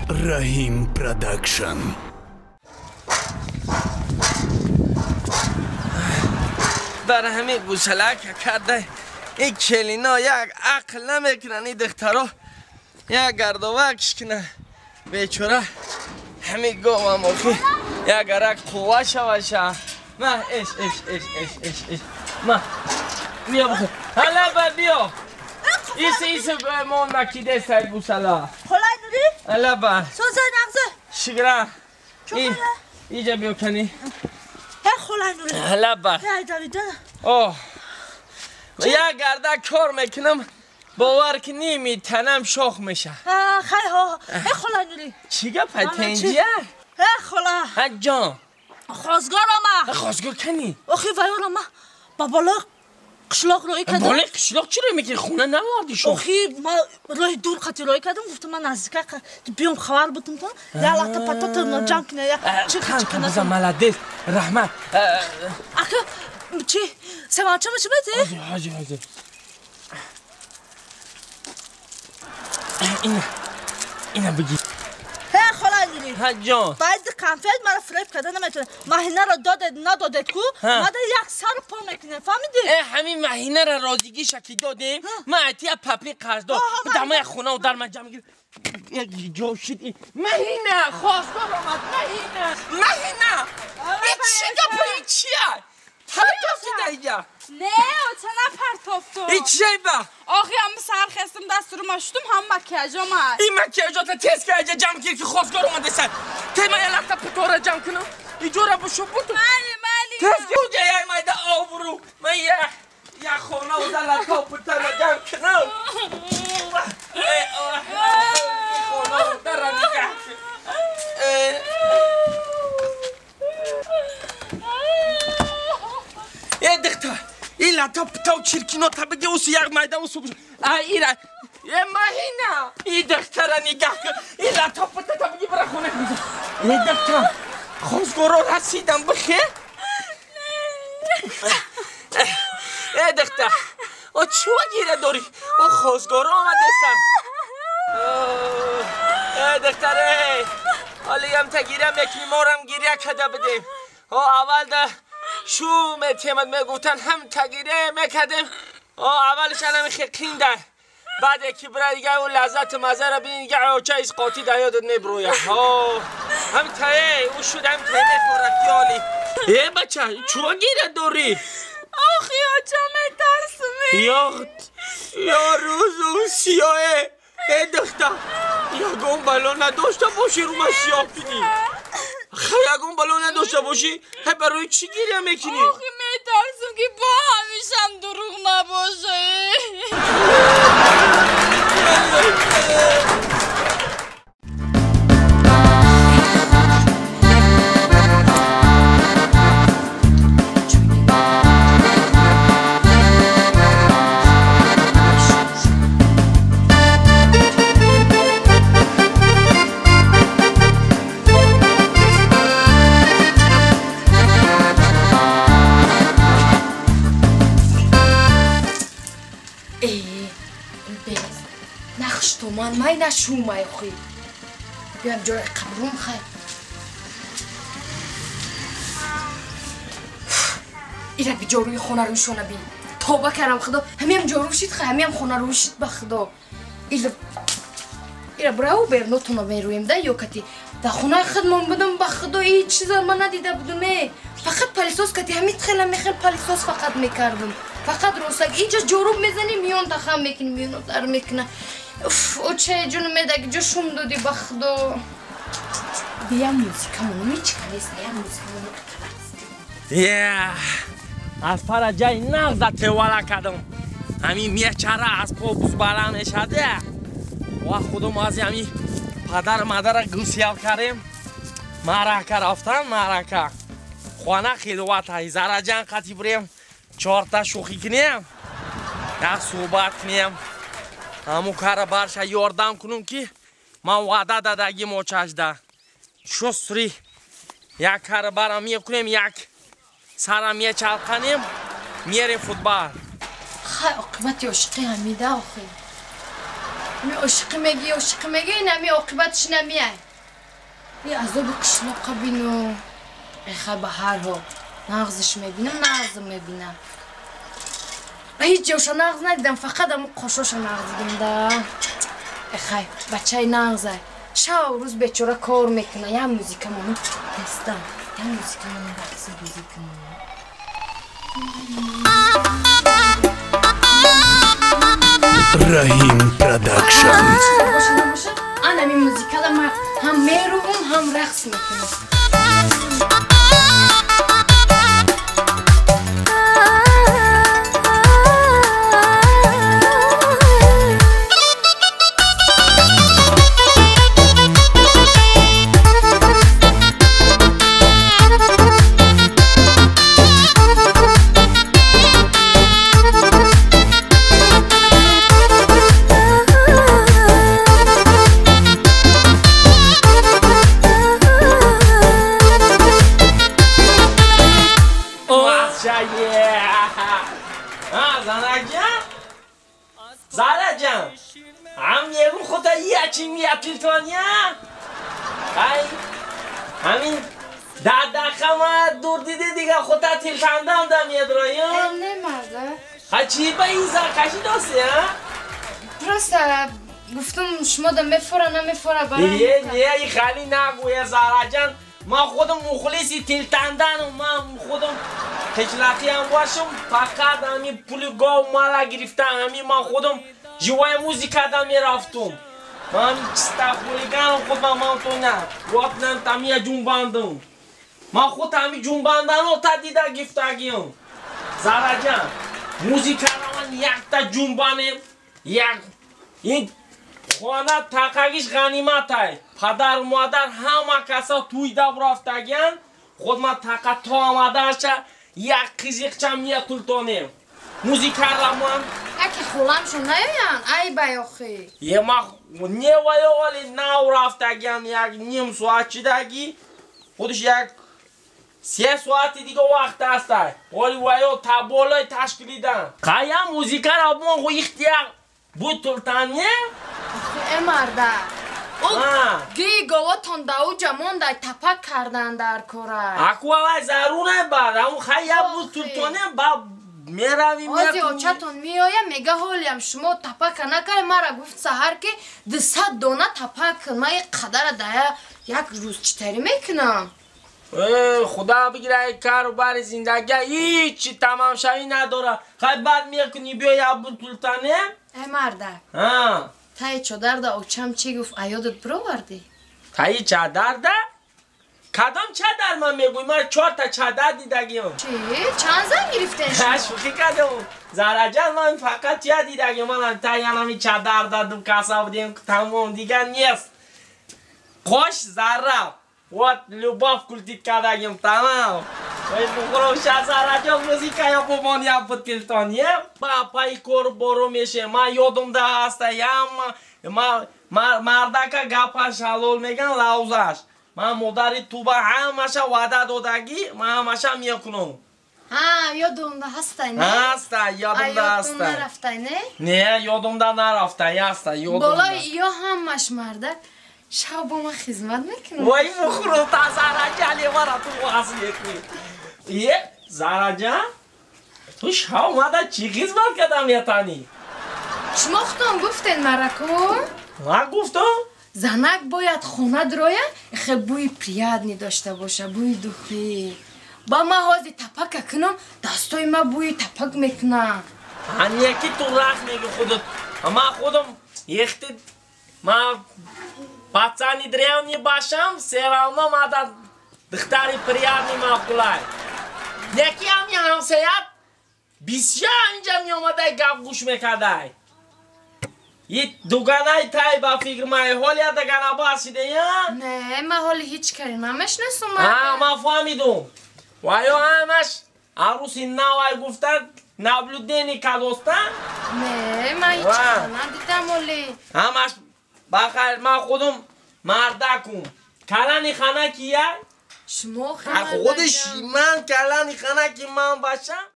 Rahim Production. برای همین گوسلک کرده این کلینا یک عقل نمیکنن این دخترها یک گردوکش کنه بیچوره همین گوه موخی یک گرک قوه شوشه ما اش ما بیا بخور حالا با بیا ایسه مون مکیده سید گوسلا خلای نوری؟ حالا با سوزه نغزه شگره اینجا بیا کنی خلای نوری حالا با اوه یک گرده کار میکنم باور که نیمی تنم شاخ میشه خیلی ها خلای نوری چی گفت تنجیه؟ خلا جان خواستگار اما خواستگار کنی؟ آخی ویان اما با بالا قشلاق روی کردم بالا قشلاق چی روی میکنی؟ خونه نواردی شما؟ آخی ما راه دور خطی روی کردم گفتم من نزدیکه بیام خبر بودم تو یا لحظه پتات جمع کنه یا چی کنه بزن ملدیس رحمت اخی چی؟ سماچه میشه بیتی؟ حاجی اینا بگی خلای نوری جان باید کنفیل مرا فریب کرده نمیتونه مهینه را ندادید کو ماده یک سر پا میکنه فهمیدی؟ همین مهینه را رازیگی شکی دادیم من ایتی پپی قرض داد دمه خونه و در من جمع گیر یک جو شد مهینه خواستگار آمد مهینه این چی گفت این چیه؟ پرتافتی در اینجا نه او چه نپرتافتو این چیه با؟ آخی هم سر خستم دست رو مشتم هم مکیاج آمد این مکیاجات تیز که اینجا جمع گیر که خواستگار اومده سر تی من یه لحظه پتوره جمع کنم اینجا را بشو بودو مالی تیز که اونجا یک مایده آورو من یک خونه و دلتا پتر را جمع کنم خونه و در را نگه دختر این لطاپ تاو چرکینا تا بگه اوسو یک مایده اوسو بشو ایره مهینه این دختر نگه کن این لطاپ تا بگه برا خونه کنید این دختر خواستگارا رسیدم بخیر ای دختر او چوه گیره داری او خواستگارا آمده سن ای دختر حالی هم تا گیره میکنی ما رو هم گیره کده بدیم اول ده شو میتیمد میگوتن هم تگیره میکدیم اولش هم خیقین ده بعد یکی برای دیگه اون لذت مزه را بینید دیگه اوچه ایز قاطی ده یادت نبرویه هم تایی او شد هم تایی میخورکی حالی ای بچه چوه گیره داری؟ آخی اوچه میترسمی یا روز اون سیاهه ای دختر یکون بلا نداشته باشی رو من سیاه کنی یکون بلا نداشته باشی برای چی گیره میکنی؟ آخی میترسم که با همیشم دروغ نباشه مای نشو مای خوی بیام جای قبرون خواهی ایره بی جاروی خونه روشونه بی توبه کردم خدا همیم جارو شید خواهی همیم خونه روشید به خدا ایره براو برنوتونو بیرویم ده یا کتی در خونه خدمون بدم به خدا هیچ چیز من ندیده بودم فقط پالیسوس کتی همین خیلی پالیسوس فقط میکردم فقط روسک اینجا جارو میزنی میون تخم میکنی میون در میکنه او چه جون میده جو شوم دادی به خدا بیا موزیکمونو میچکنیست یا موزیکمونو از پر جای نغزت والا کردم همین میچره از پا بوز بالا نشده و خودم از همین پدر مادر گوسیال کردیم معرکه رفتن معرکه خانه خیلی وقت هزاره جان قطی بریم 4 تا شوخی کنیم یک صحبت کنیم همون کار برش یاردم کنم که من وعده دادگی موچش ده شستری یک کار برام میکنیم یک سرم میچلقنیم میریم فوتبال خیلی عاقبت عاشقی همیده آخی می عاشق میگی نمی عاقبتش نمیای این عذاب قشناق بینو اخه به هر حال نغزش میبینم نغزم میبینم هیچ جوشا نغز ندیدم فقط امو قاشاش نغز دیدم اخه بچه نغزه شب و روز بیچاره کار میکنه یا موزیکمونو دستم یا موزیکمونو رقص موزیکمونو Rahim Productions. انا من موزیکا ما هم میروم هم رقص میکنم زهره جان هم یه خودتا یکی میاد تانیا همین دخمه دور دیده دیگه خودتا تلتندم دمیاد رایم نه مرده چی با این زرکشی داستی ها؟ درسته گفتم شما دا میفوره نمیفوره برای نه این خیلی نگویه زهره جان ما خودم مخلصی تلتندن و من خودم خجلتی هم باشم فقط همین پول گاو مالا گرفتم همین من خودم جوای موزیکا دا میرفتم من چستخولیگان خودم من تو نه وقتن تامی جنباندم من خود تامی جنباندن و تا دیده گفتگیم زهره جان موزیکا را من یک تا جنبانم یک این خانه تاقاگیش غنیمت های پدر و مادر همه کسا توی دب رفتگین خود من تاقا تو آمده شه یک قیزیقچه میه تلتانیم موزیکا را من اکی خولمشون نیاین ای بیاخی یه ما نه ولی نو رفتگین یک نیم ساعت چیدگی خودش یک 3 ساعت دیگه وقت هست ولی تا بالای تشکیلیدن قایم موزیکا را من خو اختیار بود تلتانیم ای مرده گی گواتون داو جمون دای تپک کردن در کوره اکو وای ضرونه بعد اون خیلی بود تلتانه با میرویم آزی آچتون میایه میگه حالیم شما تپک نکره مرا گفت سهر که 200 دانه تپک من یک قدر دایه یک روز چطوری میکنم خدا بگیره کار بر زندگی هیچی تمام شوی نداره خیلی بعد میکنی بیای ابو تلتانه ای مرده تایی چادر دا اوچم چی گفت ایادت برو وردی؟ تایی چادر دا؟ کدام چادر من میگوی من 4 تا چادر دیدگیم چی؟ چند زن گرفتن؟ شوخی کردم زهره جان من فقط چه دیدگیم من تایی همی چادر دادم کسا بودیم تمام دیگه نیست خوش زهره وات لباف کلتید کردگیم تمام وی بخورم شه زهره جان موزیکا یا بمانی اب تلتانیه با پای کور برو میشه من یادم ده هسته یا مردکا گپش حلال میگن لوزش من مادری تو با همشه وعده دادگی من همشه میکنم یادم ده هسته نه؟ هسته یادم ده هسته یادم نرفته نه؟ نه یادم ده نرفته هسته یادم ده بالای یا همش مرده شب با من خدمت میکنم وای بخورم تا زهره جانی مرا تو واس میکنی یه زهره جان تو شب اومده چی خدمت کردم یتانی شما خودم گفتین مرا کن؟ من گفتم زنک باید خونه درویه خیلی بوی پریادنی داشته باشه بوی دخی با ما حاضی تپک کنم دستای ما بوی تپک میکنم من یکی تو رخ میگه خودت اما خودم یختی من پاچانی دریونی باشم سیرالما مادر دختری پریادنی ماکولای یکی همی همسایت بسیار اینجا می اومده گپ گوش میکرده یه دوگانه تای با فکر مای حالی دگانه باسیده یا؟ نه ما حالی هیچ کاری نمیشناسم ما فهمیدم وایو همش عروسی نوای گفتن نبلودینی کدوستن؟ نه ما هیچ کاری ندیدم حالی همش بخیر من خودم مردکم کلانی خانه کیه؟ شما خانه خودش من کلانی خانه کی من باشم